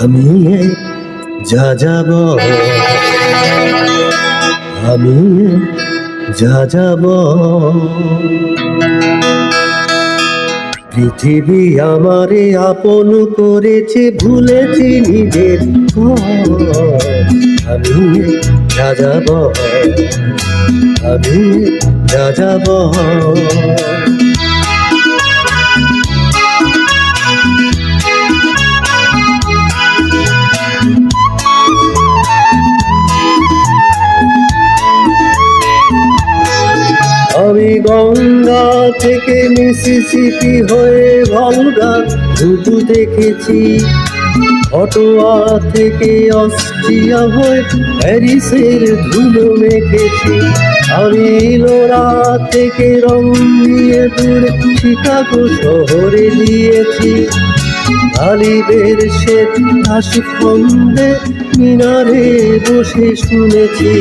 আমি যা যাব, আমি যা যাব। পৃথিবী আমারে আপন করেছে, ভুলেছি নিজের ঘর। আমি যা যাব, আমি যা যাব। আমি গঙ্গা থেকে মিসিসিপি হয়ে ভলগা শুধু দেখেছি, অটোয়া থেকে অস্ট্রিয়া হয়ে প্যারিসের ধুলো মেখেছি। আমি লোরা থেকে রং নিয়ে দূরে শিকাগো শহরে দিয়েছি। গালিবের শ্বেত আশফন্দে মিনারে বসে শুনেছি।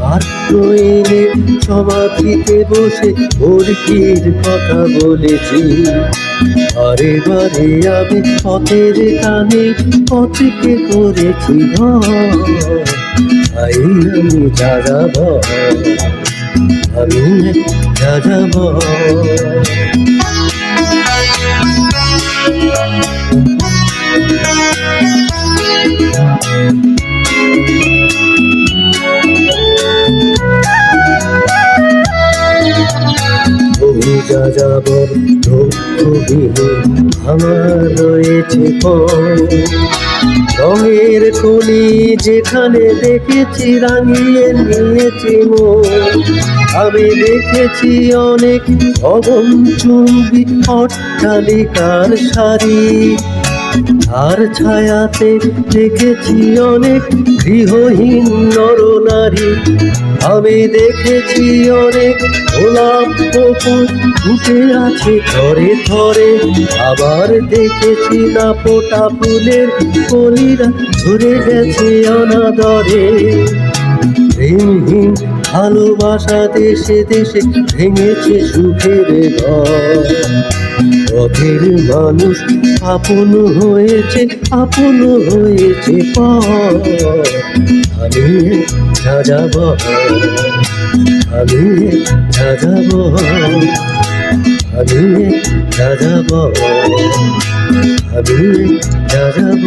পাত্র এনে সমাধিতে বসে গোর্কির কথা বলেছি। বারে বারে আমি পথের কানে পথকে করেছি ঘর। তাই আমি যা যাব, আমি যা যাব। যা যাবর দুঃখবিহীন আমার রয়েছে রঙের কলি, যেখানে দেখেছি রাঙিয়ে নিয়েছি মন। আমি দেখেছি অনেক অগণচুম্বী অট্টালিকার সারি, আর ছায়াতে দেখেছি অনেক গৃহহীন নরনারী। আমি দেখেছি অনেক গোলাপ পুকুর ফুটে আছে থরে থরে, আবার দেখেছি না ফোটা ফুলের কলিরা ঝরে গেছে অনাদরে। প্রেমহীন ভালোবাসা দেশে দেশে ভেঙেছে সুখের ঘর। পথের মানুষ আপন হয়েছে, আপন হয়েছে পর। আমি যা যাব, আমি যা যাব, আমি যা যাব, আমি যা যাব।